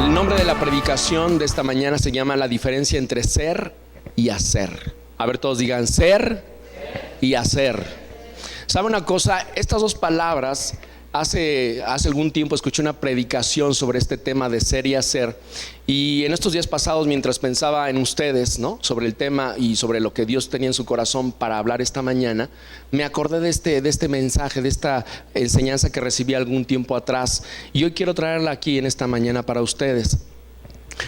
El nombre de la predicación de esta mañana se llama La diferencia entre ser y hacer. A ver, todos digan ser y hacer. ¿Sabe una cosa? Estas dos palabras, hace algún tiempo escuché una predicación sobre este tema de ser y hacer. Y en estos días pasados, mientras pensaba en ustedes, ¿no?, sobre el tema y sobre lo que Dios tenía en su corazón para hablar esta mañana, me acordé de este mensaje, de esta enseñanza que recibí algún tiempo atrás. Y hoy quiero traerla aquí en esta mañana para ustedes.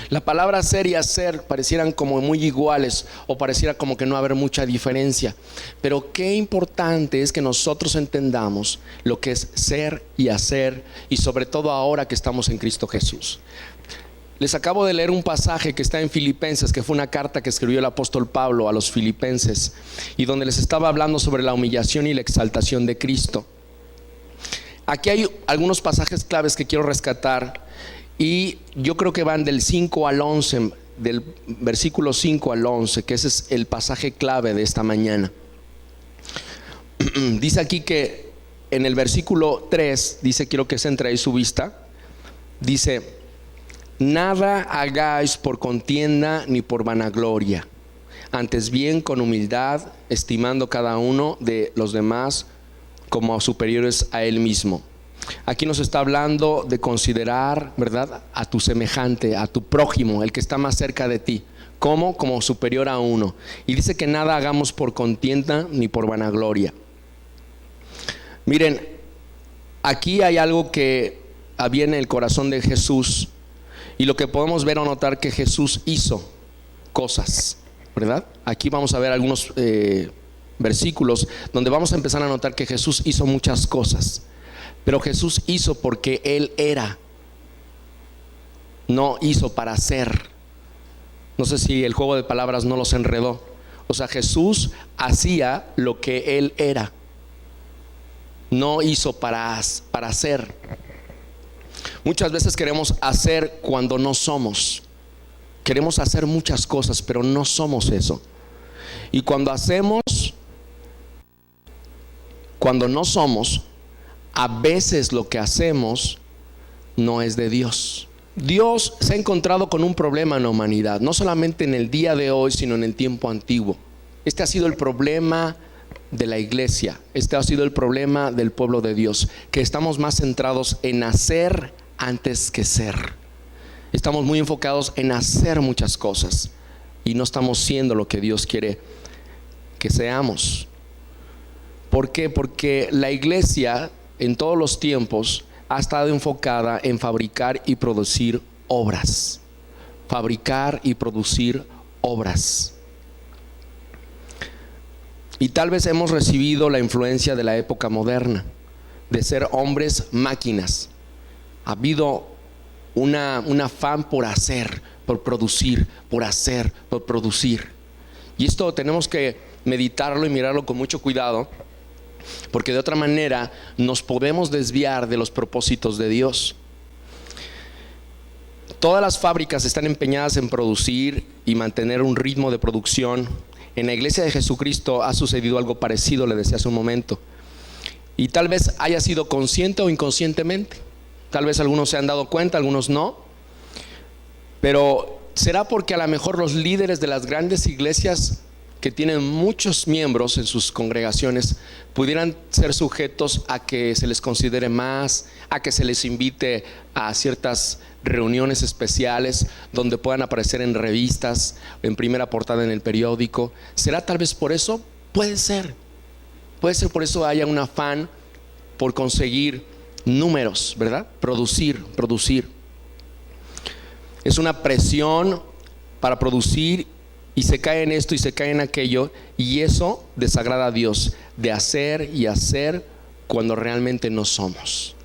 La palabra ser y hacer parecieran como muy iguales, o pareciera como que no haber mucha diferencia. Pero qué importante es que nosotros entendamos lo que es ser y hacer, y sobre todo ahora que estamos en Cristo Jesús. Les acabo de leer un pasaje que está en Filipenses, que fue una carta que escribió el apóstol Pablo a los filipenses, y donde les estaba hablando sobre la humillación y la exaltación de Cristo. Aquí hay algunos pasajes claves que quiero rescatar, y yo creo que van del 5 al 11, del versículo 5 al 11, que ese es el pasaje clave de esta mañana. Dice aquí que en el versículo 3, dice, quiero que centre ahí su vista, dice: nada hagáis por contienda ni por vanagloria, antes bien con humildad, estimando cada uno de los demás como superiores a él mismo. Aquí nos está hablando de considerar, ¿verdad?, a tu semejante, a tu prójimo, el que está más cerca de ti, como superior a uno. Y dice que nada hagamos por contienda ni por vanagloria. Miren, aquí hay algo que había en el corazón de Jesús, y lo que podemos ver o notar que Jesús hizo cosas, ¿verdad? Aquí vamos a ver algunos versículos donde vamos a empezar a notar que Jesús hizo muchas cosas. Pero Jesús hizo porque Él era, no hizo para ser. No sé si el juego de palabras no los enredó. O sea, Jesús hacía lo que Él era, no hizo para ser. Muchas veces queremos hacer cuando no somos. Queremos hacer muchas cosas, pero no somos eso. Y cuando no somos, a veces lo que hacemos no es de Dios. Dios se ha encontrado con un problema en la humanidad, no solamente en el día de hoy, sino en el tiempo antiguo. Este ha sido el problema de la iglesia, este ha sido el problema del pueblo de Dios, que estamos más centrados en hacer antes que ser. Estamos muy enfocados en hacer muchas cosas y no estamos siendo lo que Dios quiere que seamos. ¿Por qué? Porque la iglesia en todos los tiempos ha estado enfocada en fabricar y producir obras. Fabricar y producir obras. Y tal vez hemos recibido la influencia de la época moderna, de ser hombres máquinas. Ha habido un afán por hacer, por producir, por hacer, por producir. Y esto tenemos que meditarlo y mirarlo con mucho cuidado, porque de otra manera nos podemos desviar de los propósitos de Dios. Todas las fábricas están empeñadas en producir y mantener un ritmo de producción. En la iglesia de Jesucristo ha sucedido algo parecido, le decía hace un momento, y tal vez haya sido consciente o inconscientemente. Tal vez algunos se han dado cuenta, algunos no. Pero será porque a lo mejor los líderes de las grandes iglesias, que tienen muchos miembros en sus congregaciones, pudieran ser sujetos a que se les considere más, a que se les invite a ciertas reuniones especiales donde puedan aparecer en revistas, en primera portada en el periódico. ¿Será tal vez por eso? Puede ser por eso haya un afán por conseguir números, ¿verdad? Producir. Es una presión para producir, y se cae en esto y se cae en aquello, y eso desagrada a Dios, de hacer y hacer cuando realmente no somos.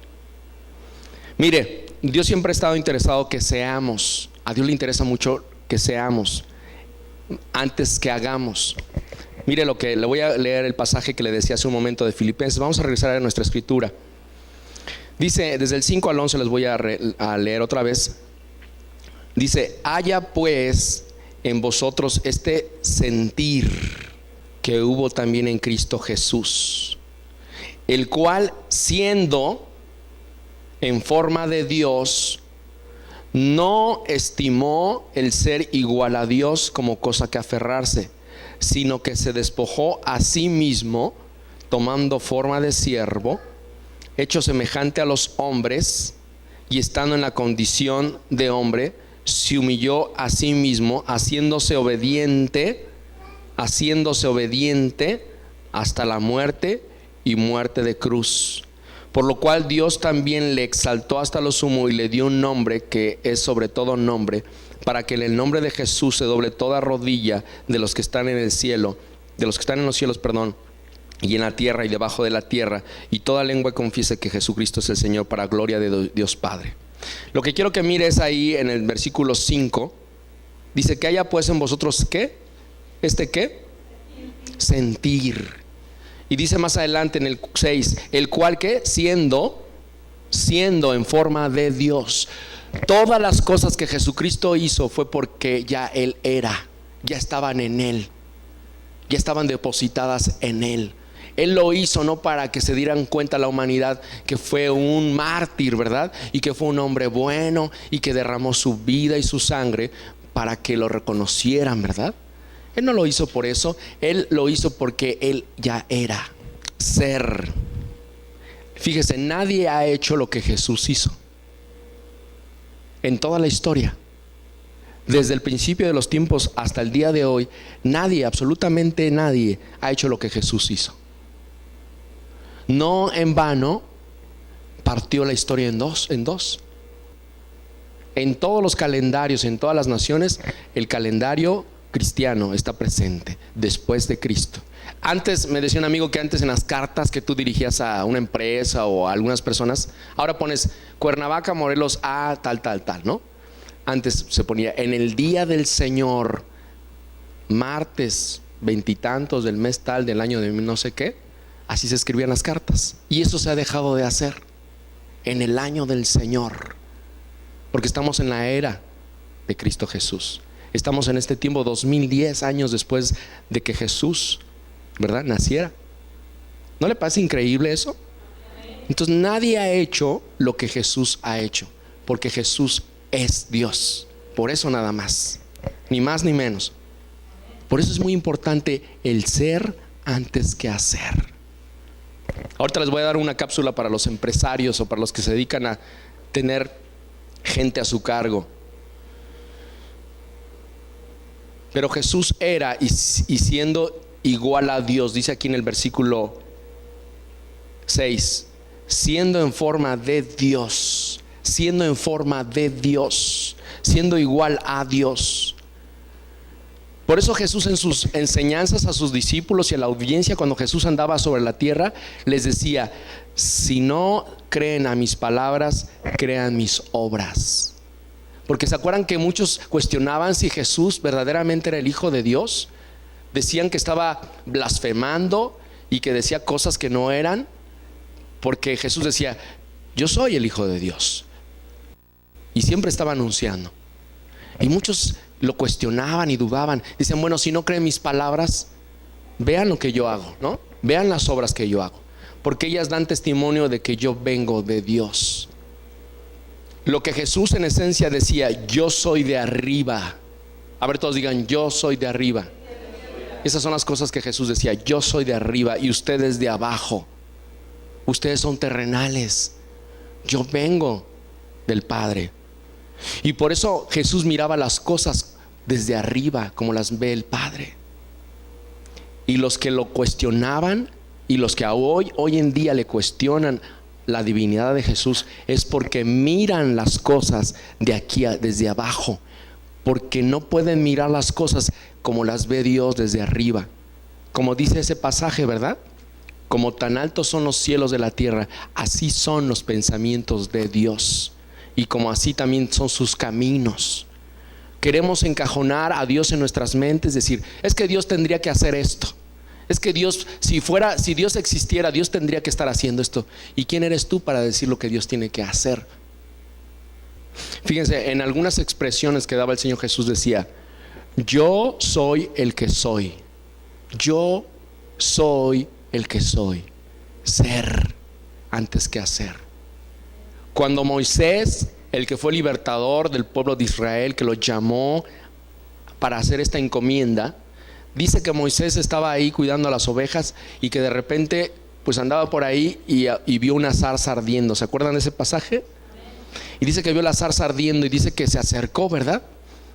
Mire, Dios siempre ha estado interesado que seamos. A Dios le interesa mucho que seamos antes que hagamos. Mire lo que le voy a leer, el pasaje que le decía hace un momento de Filipenses. Vamos a regresar a nuestra escritura. Dice, desde el 5 al 11 les voy a leer otra vez. Dice: haya pues en vosotros este sentir que hubo también en Cristo Jesús, el cual, siendo en forma de Dios, No estimó el ser igual a Dios como cosa que aferrarse, sino que se despojó a sí mismo, tomando forma de siervo, hecho semejante a los hombres, y estando en la condición de hombre, se humilló a sí mismo, haciéndose obediente hasta la muerte y muerte de cruz. Por lo cual Dios también le exaltó hasta lo sumo y le dio un nombre que es sobre todo nombre, para que en el nombre de Jesús se doble toda rodilla de los que están en el cielo, de los que están en los cielos, y en la tierra y debajo de la tierra, y toda lengua confiese que Jesucristo es el Señor, para gloria de Dios Padre. Lo que quiero que mires ahí en el versículo 5, dice que haya pues en vosotros ¿qué? ¿Qué? Sentir. Y dice más adelante en el 6, el cual que siendo en forma de Dios. Todas las cosas que Jesucristo hizo fue porque ya Él era, ya estaban en Él, ya estaban depositadas en Él. Él lo hizo no para que se dieran cuenta la humanidad que fue un mártir, ¿verdad? Y que fue un hombre bueno y que derramó su vida y su sangre para que lo reconocieran, ¿verdad? Él no lo hizo por eso, Él lo hizo porque Él ya era ser. Fíjese, nadie ha hecho lo que Jesús hizo en toda la historia. Desde el principio de los tiempos hasta el día de hoy, nadie, absolutamente nadie, ha hecho lo que Jesús hizo. No en vano partió la historia en dos. En todos los calendarios, en todas las naciones, el calendario cristiano está presente después de Cristo. Antes, me decía un amigo que antes en las cartas que tú dirigías a una empresa o a algunas personas, ahora pones Cuernavaca, Morelos, a tal, ¿no? Antes se ponía en el día del Señor, martes veintitantos del mes tal del año de no sé qué. Así se escribían las cartas. Y eso se ha dejado de hacer en el año del Señor, porque estamos en la era de Cristo Jesús. Estamos en este tiempo 2010 años después de que Jesús, ¿verdad?, naciera. ¿No le parece increíble eso? Entonces nadie ha hecho lo que Jesús ha hecho, porque Jesús es Dios. Por eso nada más, ni más ni menos. Por eso es muy importante el ser antes que hacer. Ahorita les voy a dar una cápsula para los empresarios o para los que se dedican a tener gente a su cargo. Pero Jesús era y siendo igual a Dios, dice aquí en el versículo 6, siendo en forma de Dios, siendo igual a Dios. Por eso Jesús en sus enseñanzas a sus discípulos y a la audiencia, cuando Jesús andaba sobre la tierra, les decía: si no creen a mis palabras, crean mis obras. Porque se acuerdan que muchos cuestionaban si Jesús verdaderamente era el Hijo de Dios. Decían que estaba blasfemando y que decía cosas que no eran, porque Jesús decía: yo soy el Hijo de Dios. Y siempre estaba anunciando. Y muchos lo cuestionaban y dudaban. Dicen: bueno, si no creen mis palabras, vean lo que yo hago, ¿no? Vean las obras que yo hago, porque ellas dan testimonio de que yo vengo de Dios. Lo que Jesús en esencia decía: yo soy de arriba. A ver, todos digan: yo soy de arriba. Esas son las cosas que Jesús decía: yo soy de arriba y ustedes de abajo. Ustedes son terrenales, yo vengo del Padre. Y por eso Jesús miraba las cosas desde arriba, como las ve el Padre. Y los que lo cuestionaban y los que hoy en día le cuestionan la divinidad de Jesús, es porque miran las cosas de aquí desde abajo, porque no pueden mirar las cosas como las ve Dios desde arriba. Como dice ese pasaje, ¿verdad? Como tan altos son los cielos de la tierra, así son los pensamientos de Dios, y como así también son sus caminos. Queremos encajonar a Dios en nuestras mentes, decir: es que Dios tendría que hacer esto. Es que Dios, si Dios existiera, Dios tendría que estar haciendo esto. ¿Y quién eres tú para decir lo que Dios tiene que hacer? Fíjense, en algunas expresiones que daba el Señor Jesús decía: yo soy el que soy. Yo soy el que soy. Ser antes que hacer. Cuando Moisés el que fue libertador del pueblo de Israel, que lo llamó para hacer esta encomienda, dice que Moisés estaba ahí cuidando a las ovejas y que de repente pues andaba por ahí y vio una zarza ardiendo. ¿Se acuerdan de ese pasaje? Y dice que vio la zarza ardiendo y dice que se acercó, ¿verdad?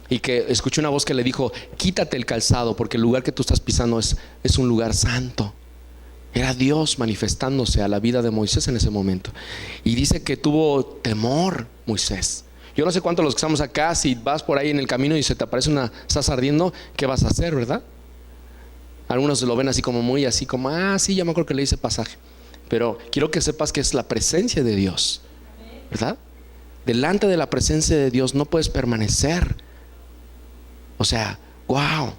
Y que escuchó una voz que le dijo: quítate el calzado, porque el lugar que tú estás pisando es un lugar santo. Era Dios manifestándose a la vida de Moisés en ese momento. Y dice que tuvo temor Moisés. Yo no sé cuántos los que estamos acá, si vas por ahí en el camino y se te aparece una zarza ardiendo, ¿qué vas a hacer, verdad? Algunos lo ven así como muy así como, sí, ya me acuerdo que leí ese pasaje. Pero quiero que sepas que es la presencia de Dios, ¿verdad? Delante de la presencia de Dios no puedes permanecer. O sea, wow,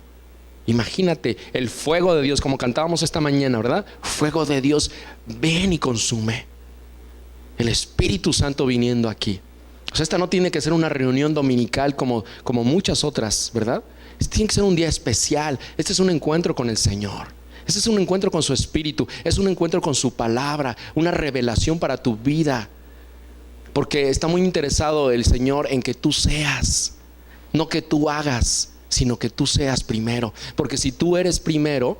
imagínate el fuego de Dios, como cantábamos esta mañana, ¿verdad? Fuego de Dios, ven y consume. El Espíritu Santo viniendo aquí. O sea, esta no tiene que ser una reunión dominical como muchas otras, ¿verdad? Este tiene que ser un día especial. Este es un encuentro con el Señor. Este es un encuentro con su Espíritu. Es un encuentro con su palabra, una revelación para tu vida. Porque está muy interesado el Señor en que tú seas, no que tú hagas, sino que tú seas primero. Porque si tú eres primero,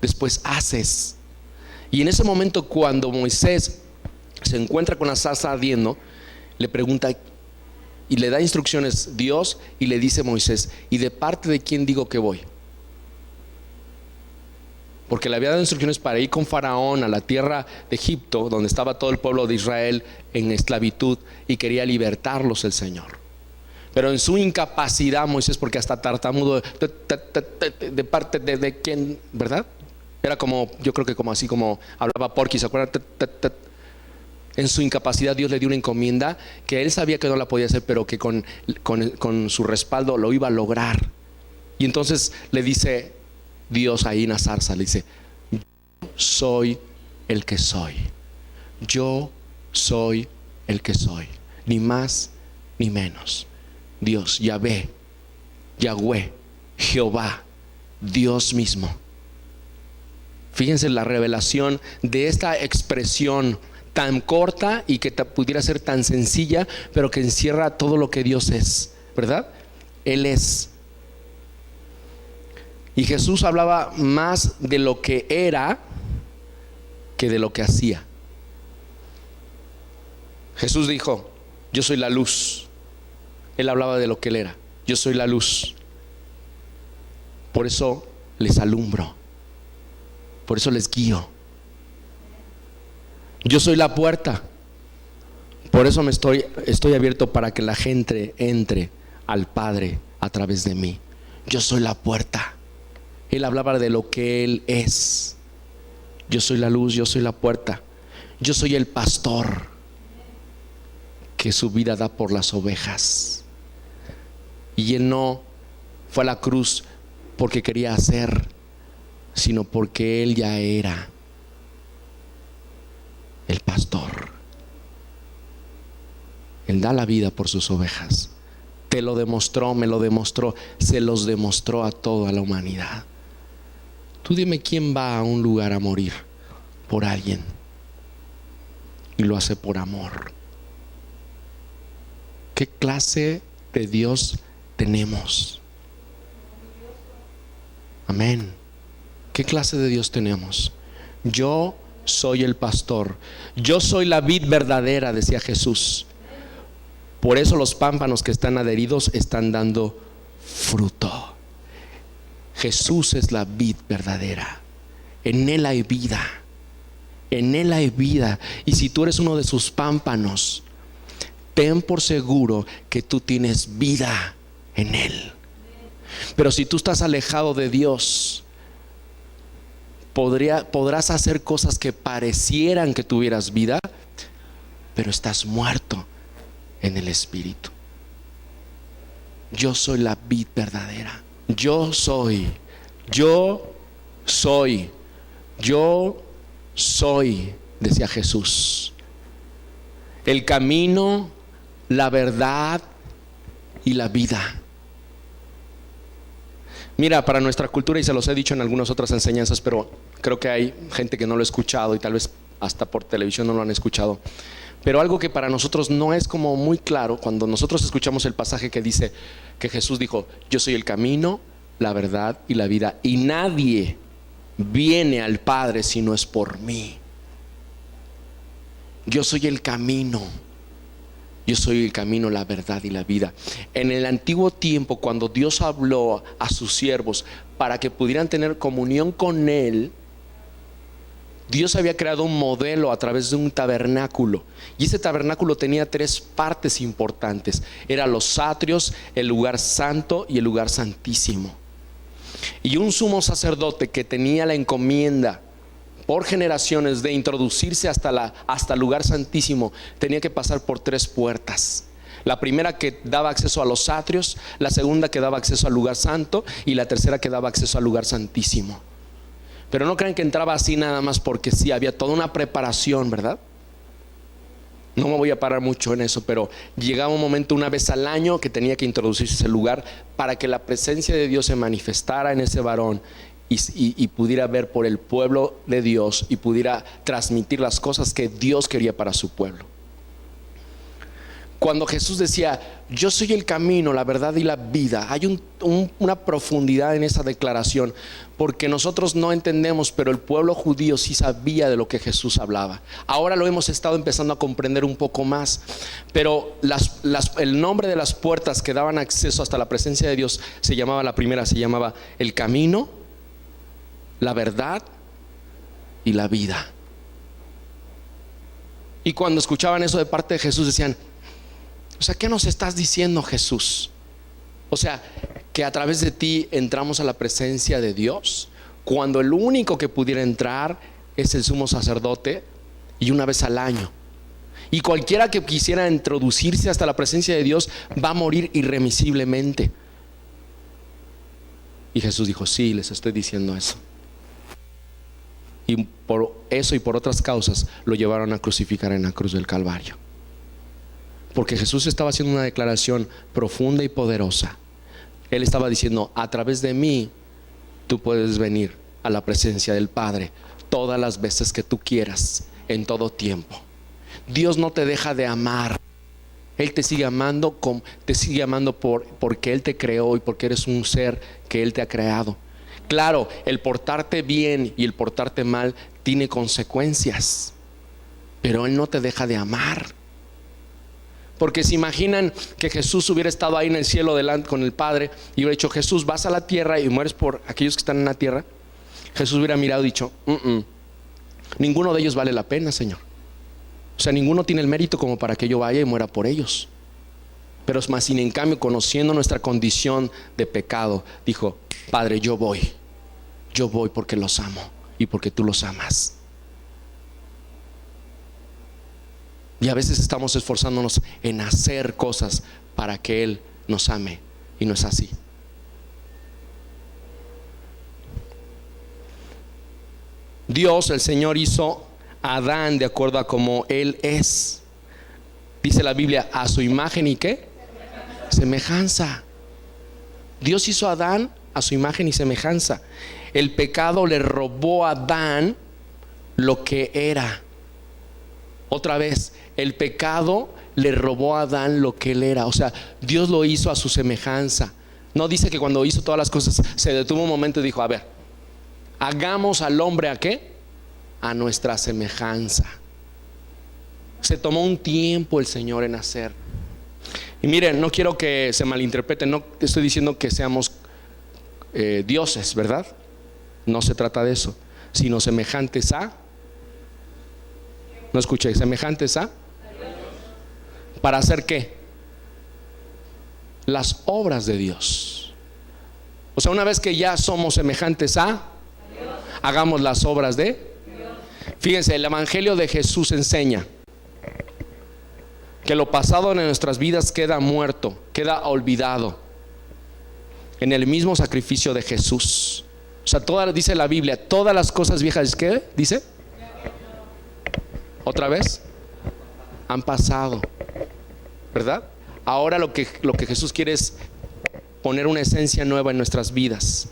después haces. Y en ese momento, cuando Moisés se encuentra con la zarza ardiendo, le pregunta y le da instrucciones Dios, y le dice Moisés: ¿y de parte de quién digo que voy? Porque le había dado instrucciones para ir con Faraón a la tierra de Egipto, donde estaba todo el pueblo de Israel en esclavitud, y quería libertarlos el Señor. Pero en su incapacidad Moisés, porque hasta tartamudo, de parte de quién, ¿verdad? Era como, yo creo que como así como hablaba Porky, ¿se acuerdan? En su incapacidad Dios le dio una encomienda que él sabía que no la podía hacer, pero que con su respaldo lo iba a lograr. Y entonces le dice Dios ahí en la zarza, le dice: yo soy el que soy. Yo soy el que soy, ni más ni menos. Dios, Yahvé, Yahweh, Jehová, Dios mismo. Fíjense la revelación de esta expresión tan corta y que pudiera ser tan sencilla, pero que encierra todo lo que Dios es, ¿verdad? Él es. Y Jesús hablaba más de lo que era que de lo que hacía. Jesús dijo: yo soy la luz. Él hablaba de lo que él era. Yo soy la luz. Por eso les alumbro. Por eso les guío. Yo soy la puerta. Por eso estoy abierto para que la gente entre al Padre a través de mí. Yo soy la puerta. Él hablaba de lo que Él es. Yo soy la luz, yo soy la puerta. Yo soy el pastor que su vida da por las ovejas. Y Él no fue a la cruz porque quería hacer, sino porque Él ya era el pastor. Él da la vida por sus ovejas. Te lo demostró, me lo demostró, se los demostró a toda la humanidad. Tú dime quién va a un lugar a morir por alguien y lo hace por amor. ¿Qué clase de Dios tenemos? Amén. ¿Qué clase de Dios tenemos? Yo soy el pastor. Yo soy la vid verdadera, decía Jesús. Por eso los pámpanos que están adheridos están dando fruto. Jesús es la vid verdadera. En Él hay vida. En Él hay vida. Y si tú eres uno de sus pámpanos, ten por seguro que tú tienes vida en Él. Pero si tú estás alejado de Dios, podrás hacer cosas que parecieran que tuvieras vida, pero estás muerto en el Espíritu. Yo soy la vid verdadera. Yo soy, decía Jesús, el camino, la verdad y la vida. Mira, para nuestra cultura, y se los he dicho en algunas otras enseñanzas, pero creo que hay gente que no lo ha escuchado y tal vez hasta por televisión no lo han escuchado. Pero algo que para nosotros no es como muy claro, cuando nosotros escuchamos el pasaje que dice que Jesús dijo: yo soy el camino, la verdad y la vida, y nadie viene al Padre si no es por mí. Yo soy el camino. Yo soy el camino, la verdad y la vida. En el antiguo tiempo, cuando Dios habló a sus siervos para que pudieran tener comunión con Él, Dios había creado un modelo a través de un tabernáculo. Y ese tabernáculo tenía 3 partes importantes. Eran los atrios, el lugar santo y el lugar santísimo. Y un sumo sacerdote que tenía la encomienda por generaciones de introducirse hasta el lugar santísimo tenía que pasar por 3 puertas. La primera que daba acceso a los atrios, la segunda que daba acceso al lugar santo y la tercera que daba acceso al lugar santísimo. Pero no crean que entraba así nada más porque sí, había toda una preparación, ¿verdad? No me voy a parar mucho en eso, pero llegaba un momento una vez al año que tenía que introducirse ese lugar para que la presencia de Dios se manifestara en ese varón y pudiera ver por el pueblo de Dios y pudiera transmitir las cosas que Dios quería para su pueblo. Cuando Jesús decía: yo soy el camino, la verdad y la vida, hay una profundidad en esa declaración, porque nosotros no entendemos, pero el pueblo judío sí sabía de lo que Jesús hablaba. Ahora lo hemos estado empezando a comprender un poco más, pero el nombre de las puertas que daban acceso hasta la presencia de Dios se llamaba, la primera se llamaba el camino, la verdad y la vida. Y cuando escuchaban eso de parte de Jesús decían: o sea, ¿qué nos estás diciendo, Jesús? O sea, que a través de ti entramos a la presencia de Dios, cuando el único que pudiera entrar es el sumo sacerdote, y una vez al año. Y cualquiera que quisiera introducirse hasta la presencia de Dios va a morir irremisiblemente. Y Jesús dijo: sí, les estoy diciendo eso. Y por eso y por otras causas lo llevaron a crucificar en la cruz del Calvario. Porque Jesús estaba haciendo una declaración profunda y poderosa. Él estaba diciendo: a través de mí tú puedes venir a la presencia del Padre todas las veces que tú quieras, en todo tiempo. Dios no te deja de amar. Él te sigue amando, porque Él te creó y porque eres un ser que Él te ha creado. Claro, el portarte bien y el portarte mal tiene consecuencias, pero Él no te deja de amar. Porque se imaginan que Jesús hubiera estado ahí en el cielo delante con el Padre y hubiera dicho: Jesús, vas a la tierra y mueres por aquellos que están en la tierra. Jesús hubiera mirado y dicho: ninguno de ellos vale la pena, Señor. O sea, ninguno tiene el mérito como para que yo vaya y muera por ellos. Pero es más, sin en cambio, conociendo nuestra condición de pecado, dijo: Padre, yo voy porque los amo y porque tú los amas. Y a veces estamos esforzándonos en hacer cosas para que Él nos ame, y no es así. Dios, el Señor, hizo a Adán de acuerdo a como Él es. Dice la Biblia: a su imagen y ¿qué? Semejanza. Dios hizo a Adán a su imagen y semejanza. El pecado le robó a Adán lo que era. Otra vez, el pecado le robó a Adán lo que él era. O sea, Dios lo hizo a su semejanza. No dice que cuando hizo todas las cosas se detuvo un momento y dijo: a ver, hagamos al hombre ¿a qué? A nuestra semejanza. Se tomó un tiempo el Señor en hacer. Y miren, no quiero que se malinterpreten, no estoy diciendo que seamos dioses, ¿verdad? No se trata de eso, sino semejantes a. No escuché, semejantes a. ¿Para hacer qué? Las obras de Dios. O sea, una vez que ya somos semejantes a, hagamos las obras de Dios. Fíjense, el Evangelio de Jesús enseña que lo pasado en nuestras vidas queda muerto, queda olvidado en el mismo sacrificio de Jesús. O sea, dice la Biblia, todas las cosas viejas, ¿qué dice? Otra vez, han pasado, ¿verdad? Ahora lo que Jesús quiere es poner una esencia nueva en nuestras vidas,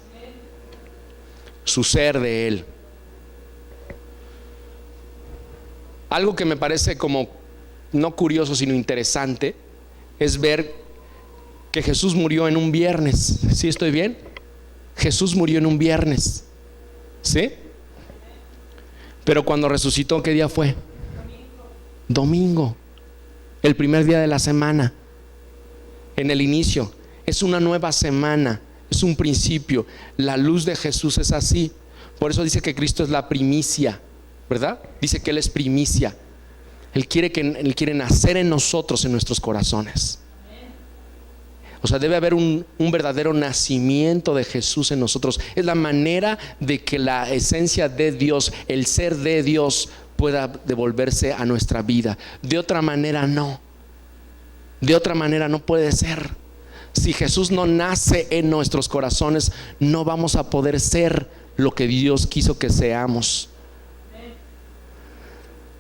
su ser de Él. Algo que me parece como no curioso sino interesante es ver que Jesús murió en un viernes. ¿Sí estoy bien? Jesús murió en un viernes, ¿sí? Pero cuando resucitó, ¿qué día fue? Domingo, el primer día de la semana, en el inicio. Es una nueva semana, es un principio. La luz de Jesús es así. Por eso dice que Cristo es la primicia, ¿verdad? Dice que Él es primicia. Él quiere nacer en nosotros, en nuestros corazones. O sea, debe haber un verdadero nacimiento de Jesús en nosotros. Es la manera de que la esencia de Dios, el ser de Dios, pueda devolverse a nuestra vida. De otra manera no. De otra manera no puede ser. Si Jesús no nace en nuestros corazones, no vamos a poder ser lo que Dios quiso que seamos.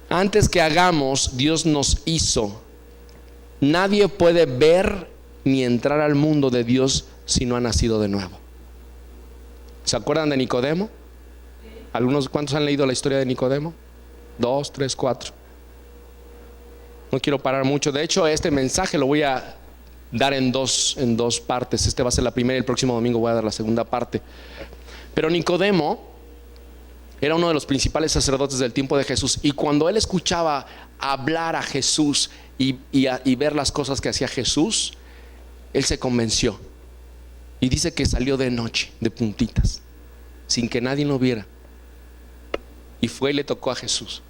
Antes que hagamos, Dios nos hizo. Nadie puede ver ni entrar al mundo de Dios si no ha nacido de nuevo. ¿Se acuerdan de Nicodemo? ¿Cuántos han leído la historia de Nicodemo? 2, 3, 4. No quiero parar mucho. De hecho, este mensaje lo voy a dar en dos partes. Este va a ser la primera y el próximo domingo voy a dar la segunda parte. Pero Nicodemo era uno de los principales sacerdotes del tiempo de Jesús, y cuando él escuchaba hablar a Jesús y ver las cosas que hacía Jesús, él se convenció. Y dice que salió de noche, de puntitas, sin que nadie lo viera, y fue y le tocó a Jesús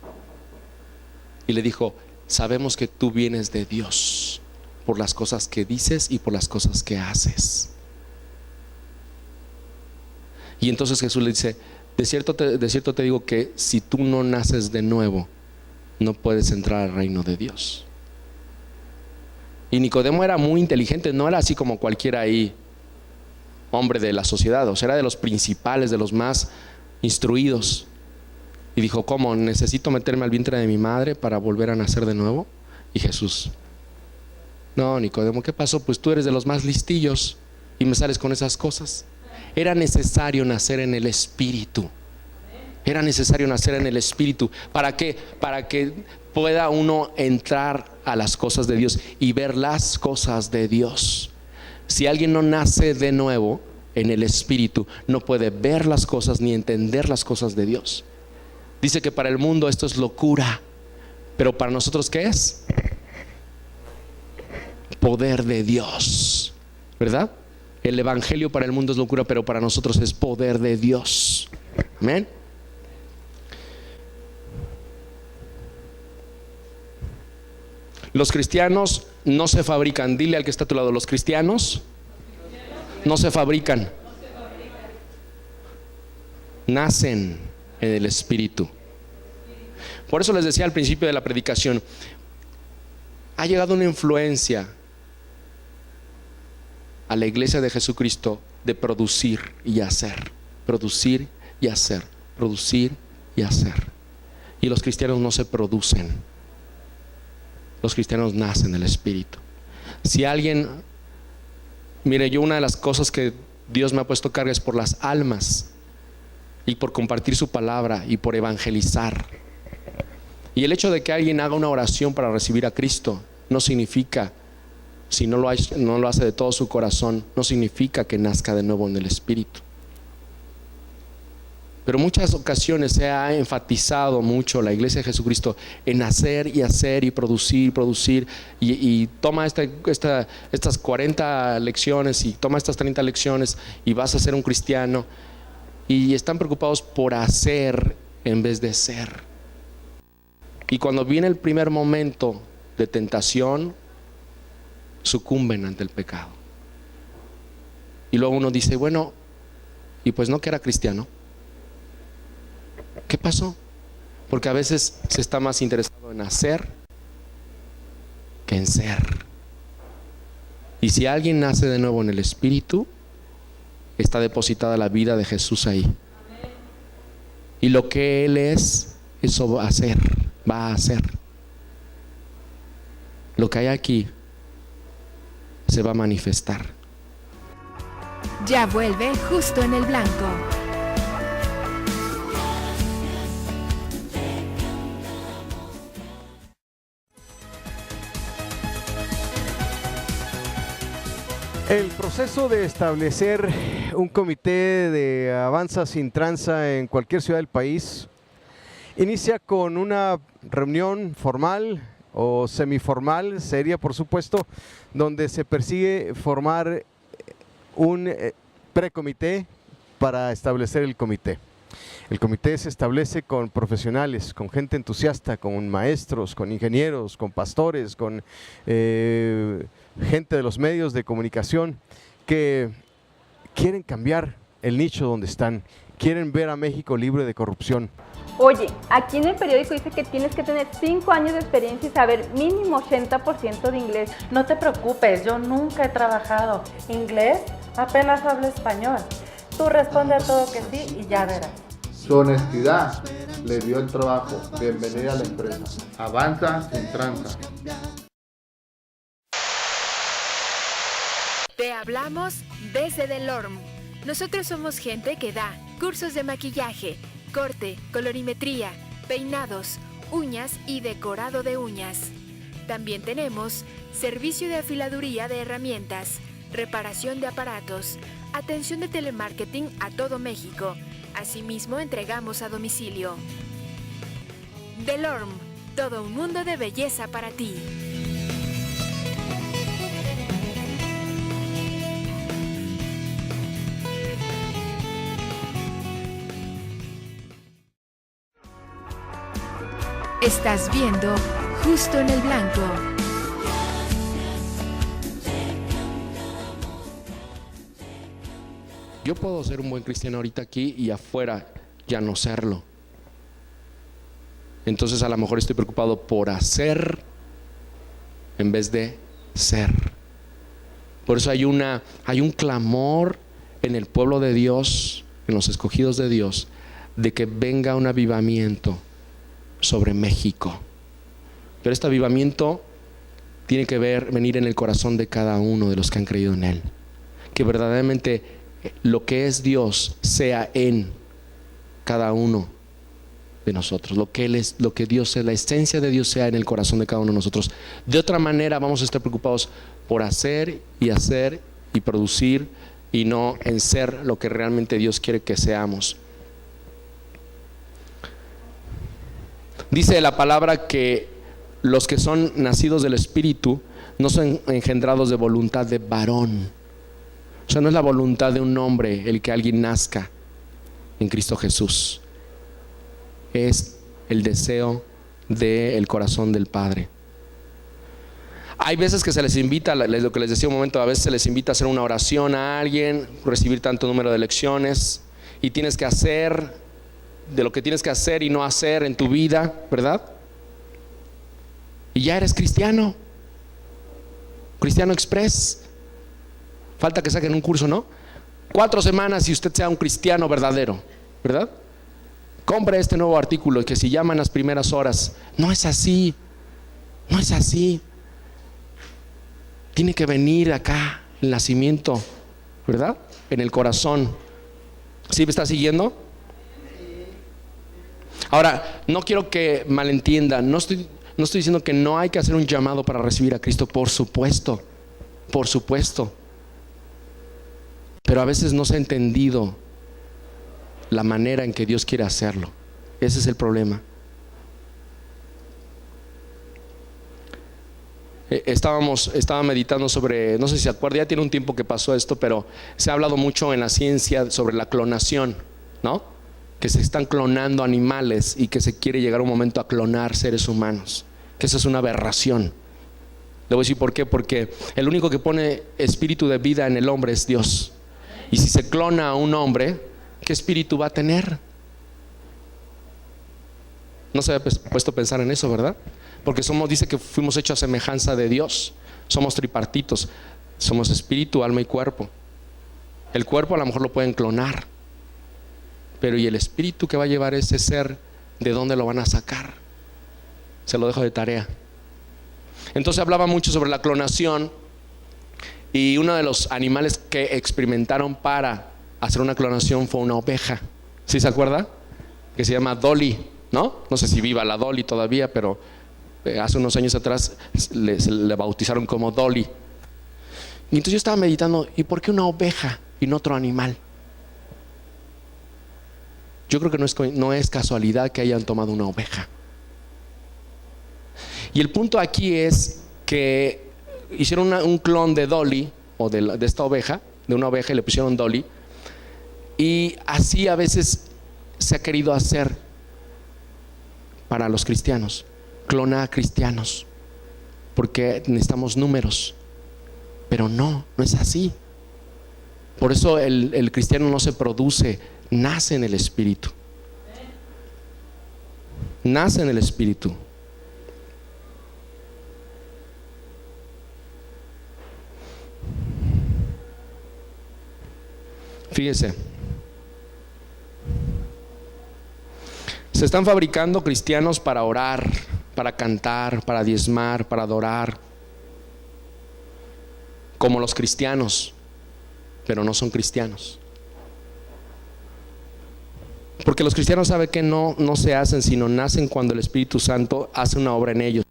y le dijo: sabemos que tú vienes de Dios por las cosas que dices y por las cosas que haces. Y entonces Jesús le dice: de cierto te digo que si tú no naces de nuevo, no puedes entrar al reino de Dios. Y Nicodemo era muy inteligente, no era así como cualquiera ahí, hombre de la sociedad. O sea, era de los principales, de los más instruidos. Y dijo: ¿cómo? ¿Necesito meterme al vientre de mi madre para volver a nacer de nuevo? Y Jesús: no, Nicodemo, ¿qué pasó? Pues tú eres de los más listillos y me sales con esas cosas. Era necesario nacer en el Espíritu. Era necesario nacer en el Espíritu. ¿Para qué? Para que pueda uno entrar a las cosas de Dios y ver las cosas de Dios. Si alguien no nace de nuevo en el Espíritu, no puede ver las cosas ni entender las cosas de Dios. Dice que para el mundo esto es locura, pero para nosotros, ¿qué es? Poder de Dios, ¿verdad? El evangelio para el mundo es locura, pero para nosotros es poder de Dios. Amén. Los cristianos no se fabrican. Dile al que está a tu lado: los cristianos no se fabrican, nacen en el Espíritu. Por eso les decía al principio de la predicación, ha llegado una influencia a la iglesia de Jesucristo de producir y hacer, producir y hacer, producir y hacer. Y los cristianos no se producen, los cristianos nacen del Espíritu. Si alguien, mire, yo una de las cosas que Dios me ha puesto carga es por las almas y por compartir su palabra y por evangelizar. Y el hecho de que alguien haga una oración para recibir a Cristo no significa, si no lo hace de todo su corazón, no significa que nazca de nuevo en el Espíritu. Pero muchas ocasiones se ha enfatizado mucho la iglesia de Jesucristo en hacer y hacer y producir y toma estas 40 lecciones y toma estas 30 lecciones y vas a ser un cristiano, y están preocupados por hacer en vez de ser. Y cuando viene el primer momento de tentación, sucumben ante el pecado. Y luego uno dice: bueno, y pues no que era cristiano. ¿Qué pasó? Porque a veces se está más interesado en hacer que en ser. Y si alguien nace de nuevo en el Espíritu, está depositada la vida de Jesús ahí. Y lo que Él es, eso va a hacer. Lo que hay aquí se va a manifestar. Ya vuelve Justo en el Blanco. El proceso de establecer un comité de Avanza Sin Tranza en cualquier ciudad del país inicia con una reunión formal o semiformal, seria por supuesto, donde se persigue formar un precomité para establecer el comité. El comité se establece con profesionales, con gente entusiasta, con maestros, con ingenieros, con pastores, con gente de los medios de comunicación que quieren cambiar el nicho donde están, quieren ver a México libre de corrupción. Oye, aquí en el periódico dice que tienes que tener 5 años de experiencia y saber mínimo 80% de inglés. No te preocupes, yo nunca he trabajado inglés, apenas hablo español. Tú responde a todo que sí y ya verás. Su honestidad le dio el trabajo. Bienvenida a la empresa. Avanza Sin Tranza. Te hablamos desde Delorme. Nosotros somos gente que da cursos de maquillaje, corte, colorimetría, peinados, uñas y decorado de uñas. También tenemos servicio de afiladuría de herramientas, reparación de aparatos, atención de telemarketing a todo México. Asimismo, entregamos a domicilio. Delorme, todo un mundo de belleza para ti. Estás viendo Justo en el Blanco. Yo puedo ser un buen cristiano ahorita aquí y afuera ya no serlo. Entonces a lo mejor estoy preocupado por hacer en vez de ser. Por eso hay un clamor en el pueblo de Dios, en los escogidos de Dios, de que venga un avivamiento sobre México. Pero este avivamiento tiene que venir en el corazón de cada uno de los que han creído en Él. Que verdaderamente lo que es Dios sea en cada uno de nosotros, lo que Dios es, la esencia de Dios sea en el corazón de cada uno de nosotros. De otra manera vamos a estar preocupados por hacer y producir, y no en ser lo que realmente Dios quiere que seamos. Dice la palabra que los que son nacidos del Espíritu no son engendrados de voluntad de varón. O sea, no es la voluntad de un hombre el que alguien nazca en Cristo Jesús. Es el deseo del corazón del Padre. Hay veces que se les invita, lo que les decía un momento, a veces se les invita a hacer una oración a alguien, recibir tanto número de lecciones, y tienes que hacer de lo que tienes que hacer y no hacer en tu vida, ¿verdad? Y ya eres cristiano, cristiano express. Falta que saquen un curso, ¿no? 4 semanas y usted sea un cristiano verdadero, ¿verdad? Compre este nuevo artículo que se llama en las primeras horas. No es así, no es así. Tiene que venir acá el nacimiento, ¿verdad? En el corazón. ¿Sí me está siguiendo? Ahora, no quiero que malentiendan. No estoy diciendo que no hay que hacer un llamado para recibir a Cristo. Por supuesto, por supuesto. Pero a veces no se ha entendido la manera en que Dios quiere hacerlo. Ese es el problema. Estaba meditando sobre, no sé si se acuerda, ya tiene un tiempo que pasó esto, pero se ha hablado mucho en la ciencia sobre la clonación, ¿no? Que se están clonando animales y que se quiere llegar un momento a clonar seres humanos, que eso es una aberración. Le voy a decir por qué. Porque el único que pone espíritu de vida en el hombre es Dios. Y si se clona a un hombre, ¿qué espíritu va a tener? No se había puesto a pensar en eso, ¿verdad? Porque dice que fuimos hechos a semejanza de Dios. Somos tripartitos, somos espíritu, alma y cuerpo. El cuerpo a lo mejor lo pueden clonar, pero ¿y el espíritu que va a llevar ese ser? ¿De dónde lo van a sacar? Se lo dejo de tarea. Entonces hablaba mucho sobre la clonación, y uno de los animales que experimentaron para hacer una clonación fue una oveja. ¿Sí se acuerda? Que se llama Dolly, ¿no? No sé si viva la Dolly todavía, pero hace unos años atrás le bautizaron como Dolly. Y entonces yo estaba meditando, ¿y por qué una oveja y no otro animal? Yo creo que no es casualidad que hayan tomado una oveja. Y el punto aquí es que hicieron un clon de Dolly, o de esta oveja, de una oveja, y le pusieron Dolly. Y así a veces se ha querido hacer para los cristianos, clonar a cristianos, porque necesitamos números. Pero no es así. Por eso el cristiano no se produce, nace en el Espíritu. Nace en el Espíritu. Fíjese, se están fabricando cristianos para orar, para cantar, para diezmar, para adorar, como los cristianos, pero no son cristianos. Porque los cristianos saben que no se hacen, sino nacen cuando el Espíritu Santo hace una obra en ellos.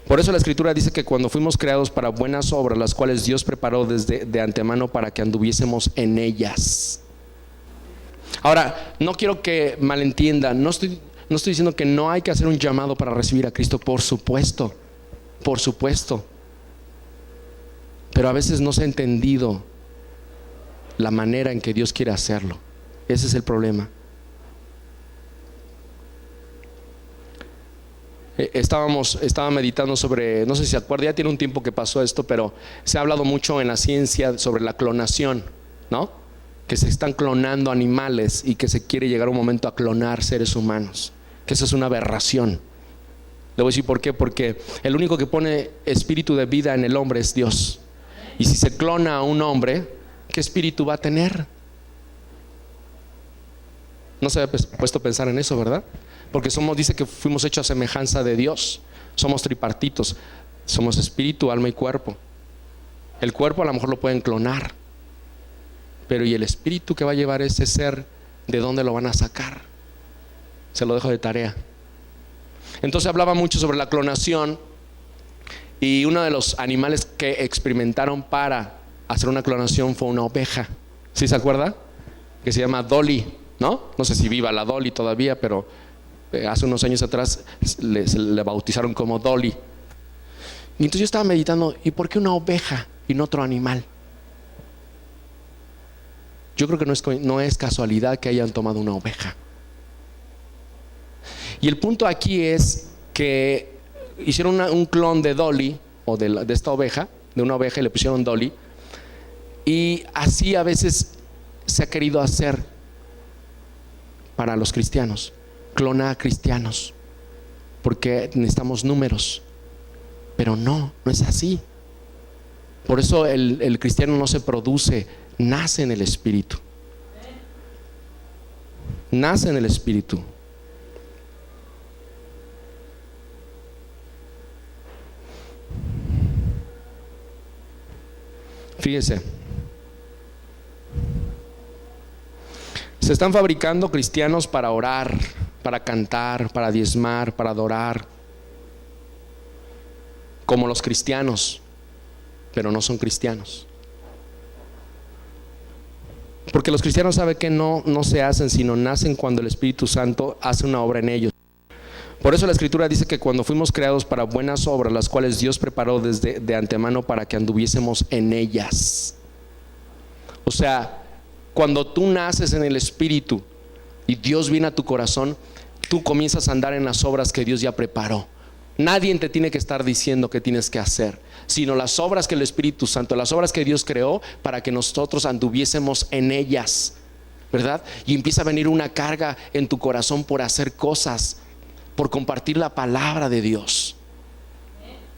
Por eso la Escritura dice que cuando fuimos creados para buenas obras, las cuales Dios preparó desde de antemano para que anduviésemos en ellas. Ahora, no quiero que malentiendan, no estoy diciendo que no hay que hacer un llamado para recibir a Cristo, por supuesto. Pero a veces no se ha entendido la manera en que Dios quiere hacerlo. Ese es el problema. Estaba meditando sobre, no sé si se acuerda, ya tiene un tiempo que pasó esto, pero se ha hablado mucho en la ciencia sobre la clonación, ¿no? Que se están clonando animales y que se quiere llegar un momento a clonar seres humanos, que eso es una aberración. Le voy a decir por qué, porque el único que pone espíritu de vida en el hombre es Dios. Y si se clona a un hombre, ¿qué espíritu va a tener? No se había puesto a pensar en eso, ¿verdad? Porque dice que fuimos hechos a semejanza de Dios. Somos tripartitos, somos espíritu, alma y cuerpo. El cuerpo a lo mejor lo pueden clonar, pero ¿y el espíritu que va a llevar ese ser? ¿De dónde lo van a sacar? Se lo dejo de tarea. Entonces hablaba mucho sobre la clonación, y uno de los animales que experimentaron para hacer una clonación fue una oveja. ¿Sí se acuerda? Que se llama Dolly, ¿no? No sé si viva la Dolly todavía, pero hace unos años atrás le bautizaron como Dolly. Y entonces yo estaba meditando, ¿y por qué una oveja y no otro animal? Yo creo que no es casualidad que hayan tomado una oveja. Y el punto aquí es que hicieron un clon de Dolly, o de esta oveja, de una oveja, y le pusieron Dolly. Y así a veces se ha querido hacer para los cristianos, clonar a cristianos, porque necesitamos números. Pero no es así. Por eso el cristiano no se produce, nace en el Espíritu. Nace en el Espíritu. Fíjese, se están fabricando cristianos para orar, para cantar, para diezmar, para adorar, como los cristianos, pero no son cristianos. Porque los cristianos saben que no se hacen, sino nacen cuando el Espíritu Santo hace una obra en ellos. Por eso la Escritura dice que cuando fuimos creados para buenas obras, las cuales Dios preparó desde de antemano para que anduviésemos en ellas. O sea, cuando tú naces en el Espíritu y Dios viene a tu corazón, tú comienzas a andar en las obras que Dios ya preparó. Nadie te tiene que estar diciendo qué tienes que hacer, sino las obras que el Espíritu Santo, las obras que Dios creó para que nosotros anduviésemos en ellas, ¿verdad? Y empieza a venir una carga en tu corazón por hacer cosas, por compartir la palabra de Dios.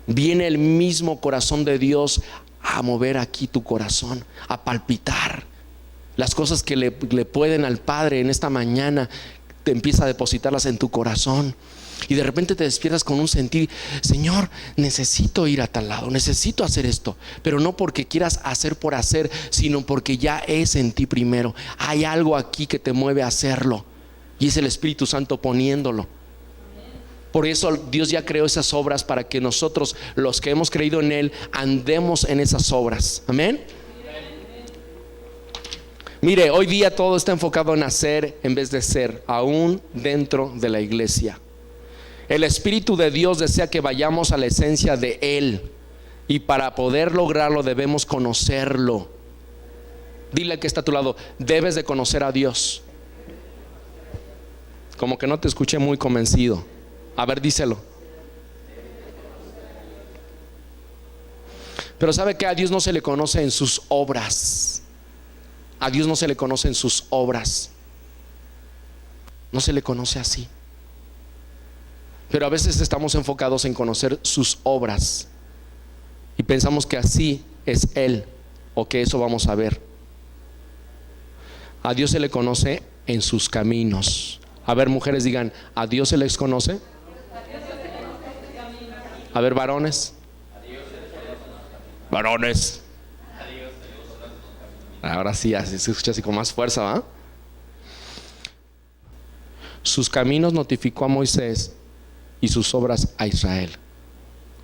Viene el mismo corazón de Dios a mover aquí tu corazón, a palpitar. Las cosas que le pueden al Padre en esta mañana, te empieza a depositarlas en tu corazón. Y de repente te despiertas con un sentir: Señor, necesito ir a tal lado, necesito hacer esto. Pero no porque quieras hacer por hacer, sino porque ya es en ti primero. Hay algo aquí que te mueve a hacerlo, y es el Espíritu Santo poniéndolo. Por eso Dios ya creó esas obras para que nosotros, los que hemos creído en Él, andemos en esas obras. Amén. Mire, hoy día todo está enfocado en hacer en vez de ser, aún dentro de la iglesia. El Espíritu de Dios desea que vayamos a la esencia de Él, y para poder lograrlo debemos conocerlo. Dile al que está a tu lado: debes de conocer a Dios. Como que no te escuché muy convencido. A ver, díselo. Pero ¿sabe que a Dios no se le conoce en sus obras? A Dios no se le conoce en sus obras. No se le conoce así. Pero a veces estamos enfocados en conocer sus obras y pensamos que así es Él, o que eso vamos a ver. A Dios se le conoce en sus caminos. A ver, mujeres, digan: ¿a Dios se les conoce? A ver, varones. Varones. Ahora sí, así se escucha así con más fuerza, ¿va? Sus caminos notificó a Moisés y sus obras a Israel.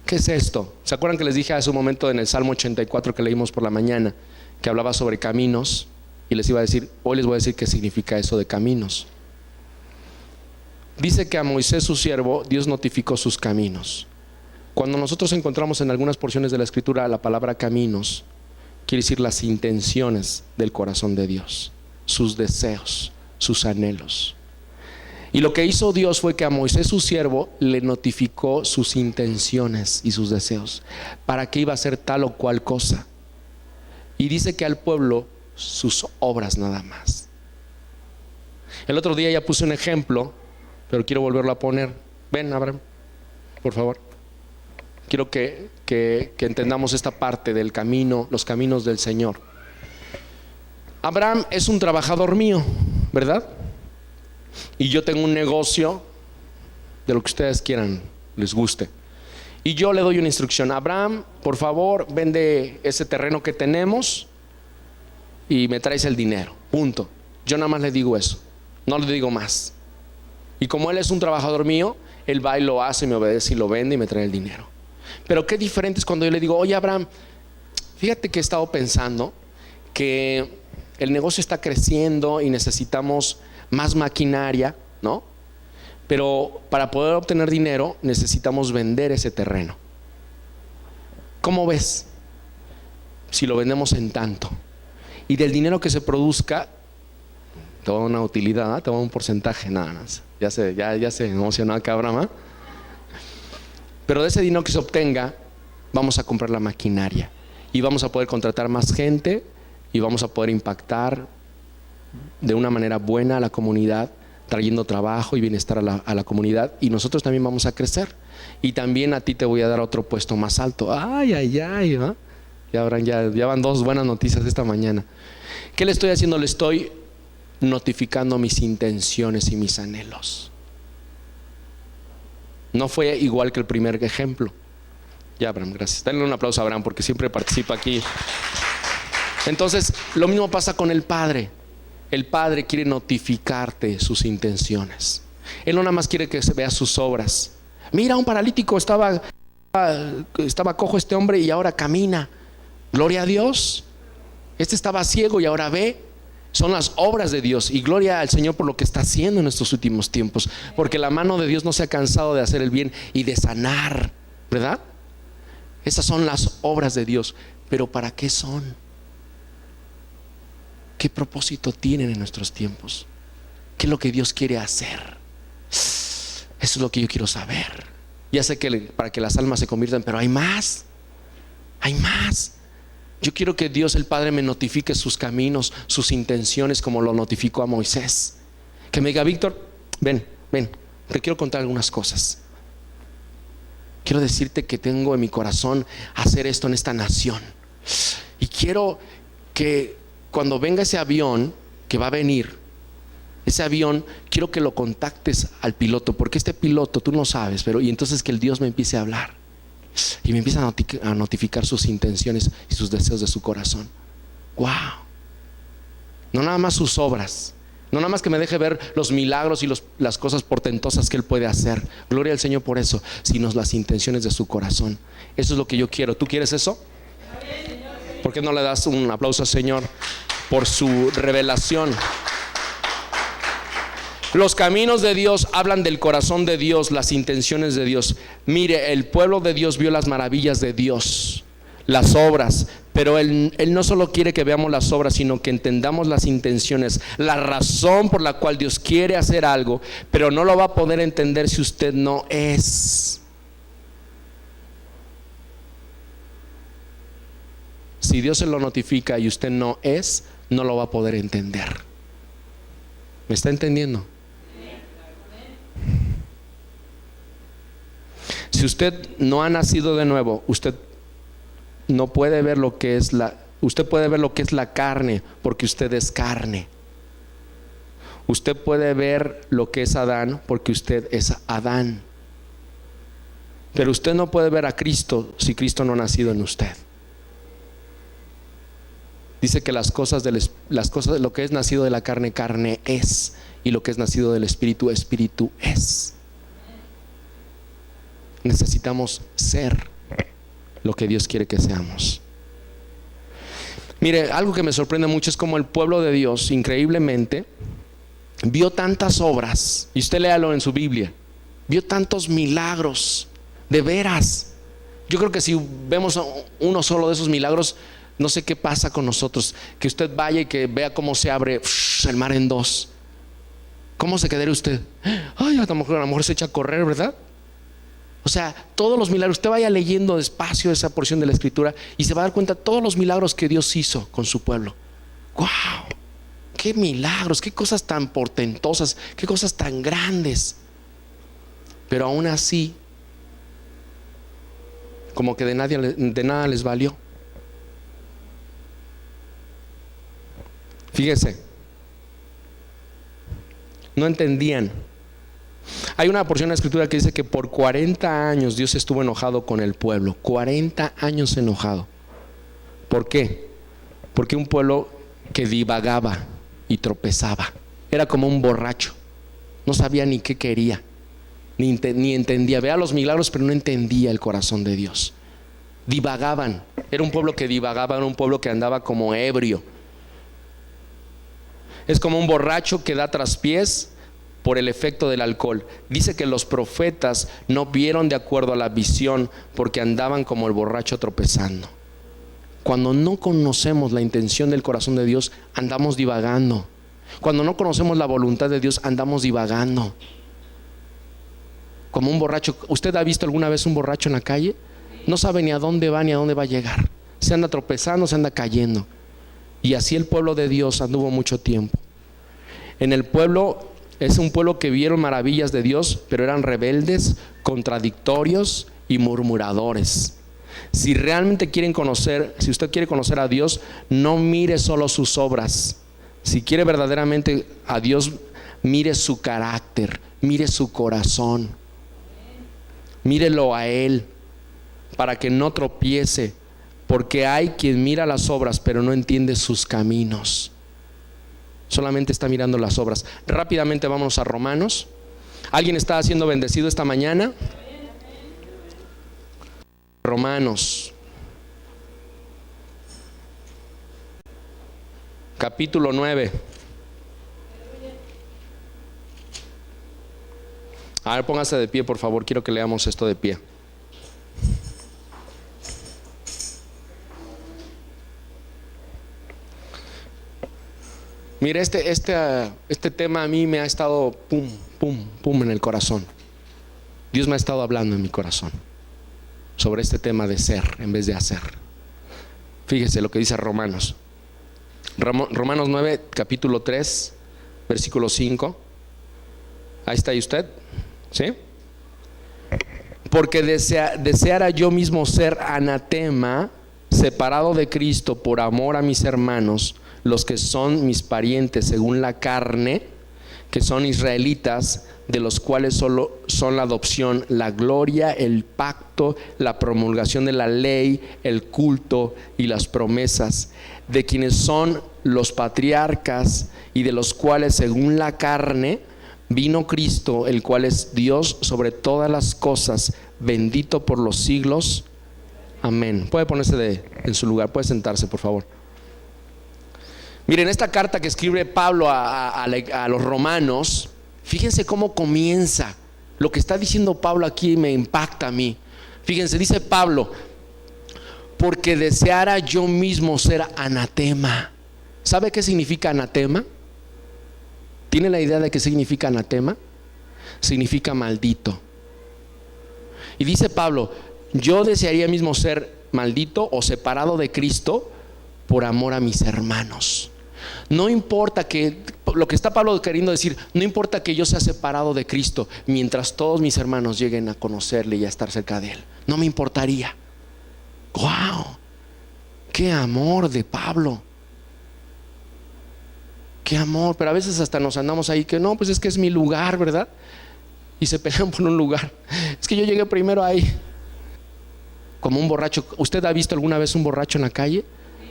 ¿Qué es esto? ¿Se acuerdan que les dije hace un momento en el Salmo 84 que leímos por la mañana, que hablaba sobre caminos? Y les iba a decir, hoy les voy a decir qué significa eso de caminos. Dice que a Moisés, su siervo, Dios notificó sus caminos. Cuando nosotros encontramos en algunas porciones de la Escritura la palabra caminos, quiere decir las intenciones del corazón de Dios, sus deseos, sus anhelos. Y lo que hizo Dios fue que a Moisés, su siervo, le notificó sus intenciones y sus deseos, para que iba a hacer tal o cual cosa. Y dice que al pueblo sus obras nada más. El otro día ya puse un ejemplo, pero quiero volverlo a poner. Ven, Abraham, por favor. Quiero que entendamos esta parte del camino, los caminos del Señor. Abraham es un trabajador mío, ¿verdad? Y yo tengo un negocio de lo que ustedes quieran, les guste. Y yo le doy una instrucción: Abraham, por favor, vende ese terreno que tenemos y me traes el dinero, punto. Yo nada más le digo eso, no le digo más. Y como él es un trabajador mío, él va y lo hace, me obedece y lo vende y me trae el dinero. Pero qué diferente es cuando yo le digo: oye, Abraham, fíjate que he estado pensando que el negocio está creciendo y necesitamos más maquinaria, ¿no? Pero para poder obtener dinero necesitamos vender ese terreno. ¿Cómo ves? Si lo vendemos en tanto, y del dinero que se produzca, te va a dar una utilidad, te va a dar un porcentaje, nada más. Ya se emocionó acá Abraham, ¿eh? Pero de ese dinero que se obtenga, vamos a comprar la maquinaria y vamos a poder contratar más gente y vamos a poder impactar de una manera buena a la comunidad, trayendo trabajo y bienestar a la comunidad, y nosotros también vamos a crecer. Y también a ti te voy a dar otro puesto más alto. Ay, ¿no? Ya van dos buenas noticias esta mañana. ¿Qué le estoy haciendo? Le estoy notificando mis intenciones y mis anhelos. No fue igual que el primer ejemplo. Ya, Abraham, gracias. Denle un aplauso a Abraham porque siempre participa aquí. Entonces, lo mismo pasa con el Padre. El Padre quiere notificarte sus intenciones. Él no nada más quiere que se vea sus obras. Mira, un paralítico, estaba cojo este hombre y ahora camina. Gloria a Dios. Este estaba ciego y ahora ve. Son las obras de Dios, y gloria al Señor por lo que está haciendo en estos últimos tiempos, porque la mano de Dios no se ha cansado de hacer el bien y de sanar, ¿verdad? Esas son las obras de Dios. Pero ¿para qué son? ¿Qué propósito tienen en nuestros tiempos? ¿Qué es lo que Dios quiere hacer? Eso es lo que yo quiero saber. Ya sé que para que las almas se conviertan, pero hay más. Hay más. Yo quiero que Dios el Padre me notifique sus caminos, sus intenciones, como lo notificó a Moisés. Que me diga: Víctor, ven, te quiero contar algunas cosas. Quiero decirte que tengo en mi corazón hacer esto en esta nación. Y quiero que cuando venga ese avión que va a venir, ese avión, quiero que lo contactes al piloto, porque este piloto, tú no sabes, y entonces que el Dios me empiece a hablar y me empieza a notificar sus intenciones y sus deseos de su corazón. Wow. No nada más sus obras, No nada más que me deje ver los milagros y las cosas portentosas que Él puede hacer. Gloria al Señor por eso, sino las intenciones de su corazón. Eso es lo que yo quiero. ¿Tú quieres eso? ¿Por qué no le das un aplauso al Señor por su revelación? Los caminos de Dios hablan del corazón de Dios, las intenciones de Dios. Mire, el pueblo de Dios vio las maravillas de Dios, las obras, pero Él no solo quiere que veamos las obras, sino que entendamos las intenciones, la razón por la cual Dios quiere hacer algo, pero no lo va a poder entender si usted no es. Si Dios se lo notifica y usted no es, no lo va a poder entender. ¿Me está entendiendo? Si usted no ha nacido de nuevo, usted no puede ver lo que es usted puede ver lo que es la carne, porque usted es carne. Usted puede ver lo que es Adán, porque usted es Adán. Pero usted no puede ver a Cristo si Cristo no ha nacido en usted. Dice que las cosas lo que es nacido de la carne, carne es, y lo que es nacido del espíritu, espíritu es. Necesitamos ser lo que Dios quiere que seamos. Mire, algo que me sorprende mucho es como el pueblo de Dios, increíblemente, vio tantas obras, y usted léalo en su Biblia, vio tantos milagros, de veras. Yo creo que si vemos uno solo de esos milagros, no sé qué pasa con nosotros, que usted vaya y que vea cómo se abre el mar en dos. ¿Cómo se quedaría usted? Ay, a lo mejor se echa a correr, ¿verdad? O sea, todos los milagros, usted vaya leyendo despacio esa porción de la Escritura y se va a dar cuenta de todos los milagros que Dios hizo con su pueblo. ¡Wow! ¡Qué milagros! ¡Qué cosas tan portentosas! ¡Qué cosas tan grandes! Pero aún así, como que de nada les valió. Fíjese, no entendían. Hay una porción de la Escritura que dice que por 40 años Dios estuvo enojado con el pueblo. 40 años enojado. ¿Por qué? Porque un pueblo que divagaba y tropezaba. Era como un borracho. No sabía ni qué quería, ni entendía. Veía los milagros, pero no entendía el corazón de Dios. Divagaban. Era un pueblo que divagaba, era un pueblo que andaba como ebrio. Es como un borracho que da traspiés por el efecto del alcohol. Dice que los profetas no vieron de acuerdo a la visión porque andaban como el borracho tropezando. Cuando no conocemos la intención del corazón de Dios, andamos divagando. Cuando no conocemos la voluntad de Dios, andamos divagando. Como un borracho. ¿Usted ha visto alguna vez un borracho en la calle? No sabe ni a dónde va ni a dónde va a llegar. Se anda tropezando, se anda cayendo. Y así el pueblo de Dios anduvo mucho tiempo. En el pueblo, es un pueblo que vieron maravillas de Dios, pero eran rebeldes, contradictorios y murmuradores. Si realmente quieren conocer, si usted quiere conocer a Dios, no mire solo sus obras. Si quiere verdaderamente a Dios, mire su carácter, mire su corazón. Mírelo a Él, para que no tropiece. Porque hay quien mira las obras pero no entiende sus caminos. Solamente está mirando las obras. Rápidamente vámonos a Romanos. ¿Alguien está siendo bendecido esta mañana? Romanos capítulo 9. A ver, póngase de pie, por favor. Quiero que leamos esto de pie. Mire, este tema a mí me ha estado pum, pum, pum en el corazón. Dios me ha estado hablando en mi corazón sobre este tema de ser en vez de hacer. Fíjese lo que dice Romanos. Romanos 9, capítulo 3, versículo 5. Ahí está, ¿y usted? ¿Sí? Porque deseara yo mismo ser anatema, separado de Cristo por amor a mis hermanos, los que son mis parientes según la carne, que son israelitas, de los cuales solo son la adopción, la gloria, el pacto, la promulgación de la ley, el culto y las promesas, de quienes son los patriarcas y de los cuales según la carne vino Cristo, el cual es Dios sobre todas las cosas, bendito por los siglos. Amén. Puede ponerse en su lugar, puede sentarse, por favor. Miren, esta carta que escribe Pablo a los romanos, fíjense cómo comienza. Lo que está diciendo Pablo aquí me impacta a mí. Fíjense, dice Pablo: porque deseara yo mismo ser anatema. ¿Sabe qué significa anatema? ¿Tiene la idea de qué significa anatema? Significa maldito. Y dice Pablo: yo desearía mismo ser maldito o separado de Cristo por amor a mis hermanos. No importa que, lo que está Pablo queriendo decir, no importa que yo sea separado de Cristo mientras todos mis hermanos lleguen a conocerle y a estar cerca de Él. No me importaría. ¡Wow! ¡Qué amor de Pablo! ¡Qué amor! Pero a veces hasta nos andamos ahí que no, pues es que es mi lugar, ¿verdad? Y se pelean por un lugar. Es que yo llegué primero ahí. Como un borracho. ¿Usted ha visto alguna vez un borracho en la calle?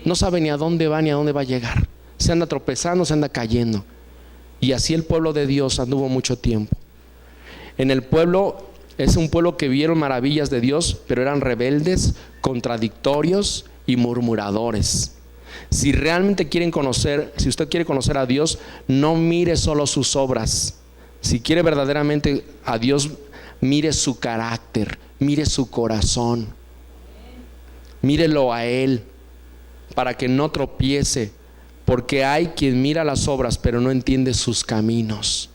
No sabe ni a dónde va ni a dónde va a llegar. Se anda tropezando, se anda cayendo. Y así el pueblo de Dios anduvo mucho tiempo. En el pueblo, es un pueblo que vieron maravillas de Dios, pero eran rebeldes, contradictorios y murmuradores. Si realmente quieren conocer, si usted quiere conocer a Dios, no mire solo sus obras. Si quiere verdaderamente a Dios, mire su carácter, mire su corazón. Mírelo a Él para que no tropiece, porque hay quien mira las obras pero no entiende sus caminos.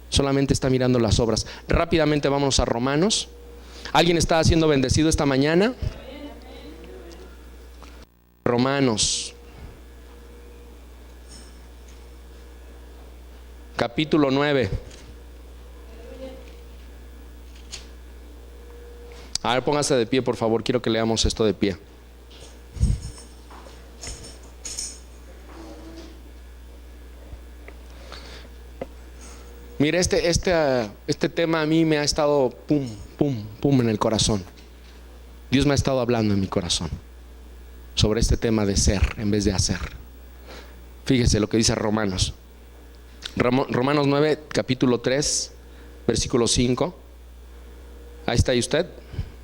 Solamente está mirando las obras. Rápidamente vámonos a Romanos. ¿Alguien está siendo bendecido esta mañana? Romanos capítulo 9. A ver, póngase de pie, por favor. Quiero que leamos esto de pie. Mire, este tema a mí me ha estado pum, pum, pum en el corazón. Dios me ha estado hablando en mi corazón sobre este tema de ser en vez de hacer. Fíjese lo que dice Romanos. Romanos 9, capítulo 3, versículo 5. Ahí está, ¿y usted?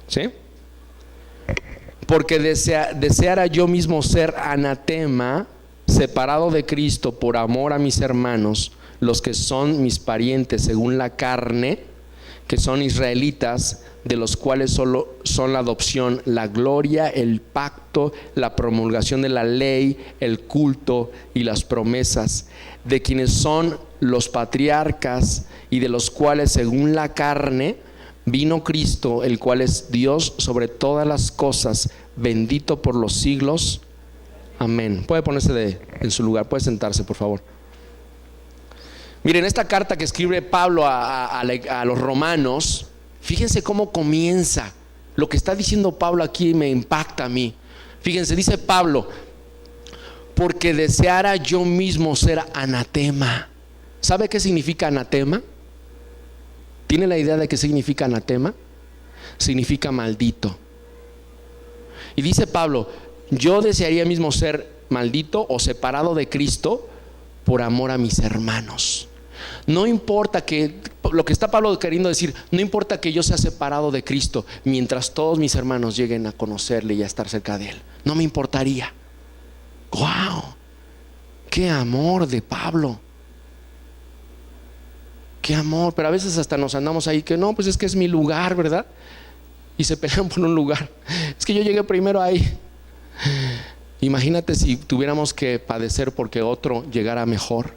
¿Sí? Porque deseara yo mismo ser anatema, separado de Cristo por amor a mis hermanos, los que son mis parientes según la carne, que son israelitas, de los cuales solo son la adopción, la gloria, el pacto, la promulgación de la ley, el culto y las promesas, de quienes son los patriarcas y de los cuales según la carne vino Cristo, el cual es Dios sobre todas las cosas, bendito por los siglos. Amén. Puede ponerse en su lugar, puede sentarse, por favor. Miren, esta carta que escribe Pablo a los romanos, fíjense cómo comienza. Lo que está diciendo Pablo aquí me impacta a mí. Fíjense, dice Pablo: porque deseara yo mismo ser anatema. ¿Sabe qué significa anatema? ¿Tiene la idea de qué significa anatema? Significa maldito. Y dice Pablo: yo desearía mismo ser maldito o separado de Cristo por amor a mis hermanos. No importa que, lo que está Pablo queriendo decir, no importa que yo sea separado de Cristo mientras todos mis hermanos lleguen a conocerle y a estar cerca de Él. No me importaría. ¡Wow! ¡Qué amor de Pablo! ¡Qué amor! Pero a veces hasta nos andamos ahí que no, pues es que es mi lugar, ¿verdad? Y se pelean por un lugar. Es que yo llegué primero ahí. Imagínate si tuviéramos que padecer porque otro llegara mejor.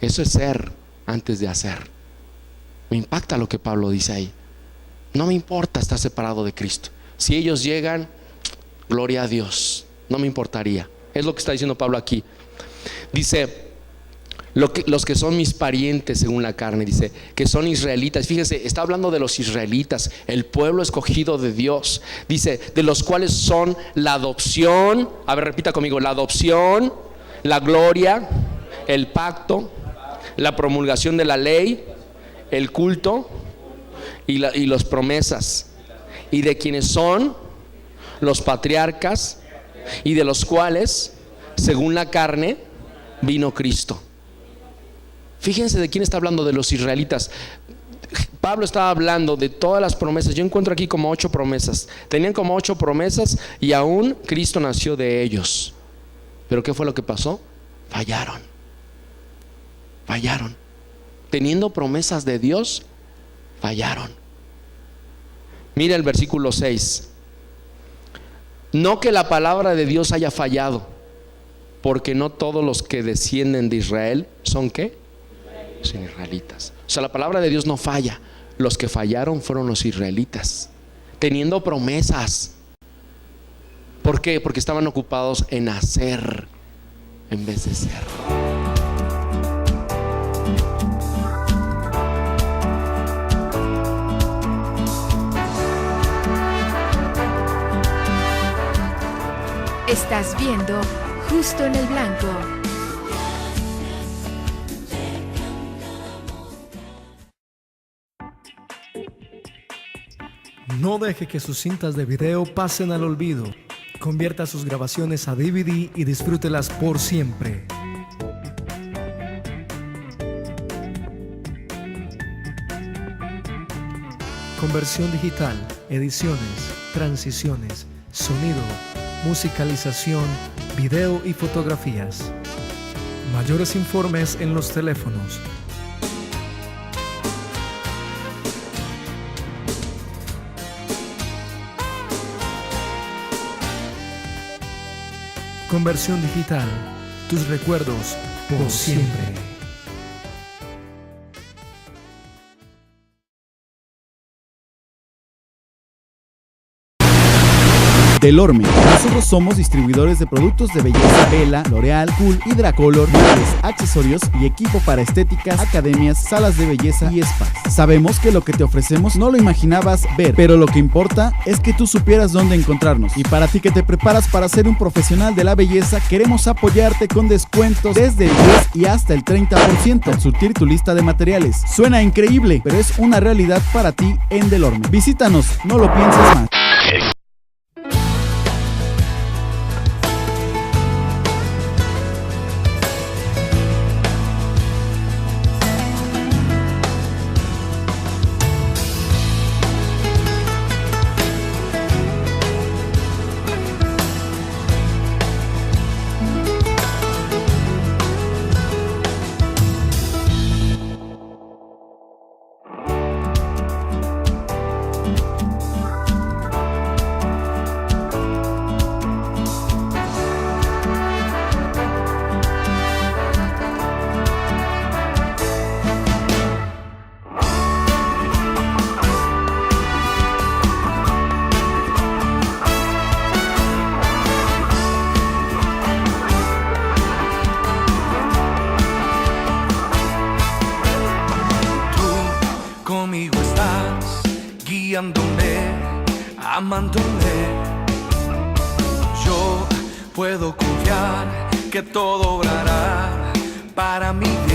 Eso es ser antes de hacer. Me impacta lo que Pablo dice ahí. No me importa estar separado de Cristo. Si ellos llegan, gloria a Dios. No me importaría. Es lo que está diciendo Pablo aquí. Dice: los que son mis parientes según la carne, dice que son israelitas. Fíjese, está hablando de los israelitas, el pueblo escogido de Dios. Dice, de los cuales son la adopción. A ver, repita conmigo: la adopción, la gloria, el pacto, la promulgación de la ley, el culto y las promesas. Y de quienes son los patriarcas y de los cuales, según la carne, vino Cristo. Fíjense de quién está hablando, de los israelitas. Pablo estaba hablando de todas las promesas. Yo encuentro aquí como 8 promesas. Tenían como 8 promesas y aún Cristo nació de ellos. Pero ¿qué fue lo que pasó? Fallaron. Teniendo promesas de Dios, fallaron. Mira el versículo 6. No que la palabra de Dios haya fallado, porque no todos los que descienden de Israel son ¿qué? Son israelitas. O sea, la palabra de Dios no falla. Los que fallaron fueron los israelitas, teniendo promesas. ¿Por qué? Porque estaban ocupados en hacer en vez de ser. Estás viendo Justo en el Blanco. No deje que sus cintas de video pasen al olvido. Convierta sus grabaciones a DVD y disfrútelas por siempre. Conversión digital, ediciones, transiciones, sonido, musicalización, video y fotografías. Mayores informes en los teléfonos. Conversión digital, tus recuerdos por siempre. Delorme. Nosotros somos distribuidores de productos de belleza Vela, L'Oreal, Cool, Hidracolor, muebles, accesorios y equipo para estéticas, academias, salas de belleza y spas. Sabemos que lo que te ofrecemos no lo imaginabas ver, pero lo que importa es que tú supieras dónde encontrarnos. Y para ti que te preparas para ser un profesional de la belleza, queremos apoyarte con descuentos desde el 10 y hasta el 30% al surtir tu lista de materiales. Suena increíble, pero es una realidad para ti en Delorme. Visítanos, no lo pienses más. Conmigo estás guiándome, amándome. Yo puedo confiar que todo obrará para mi bien.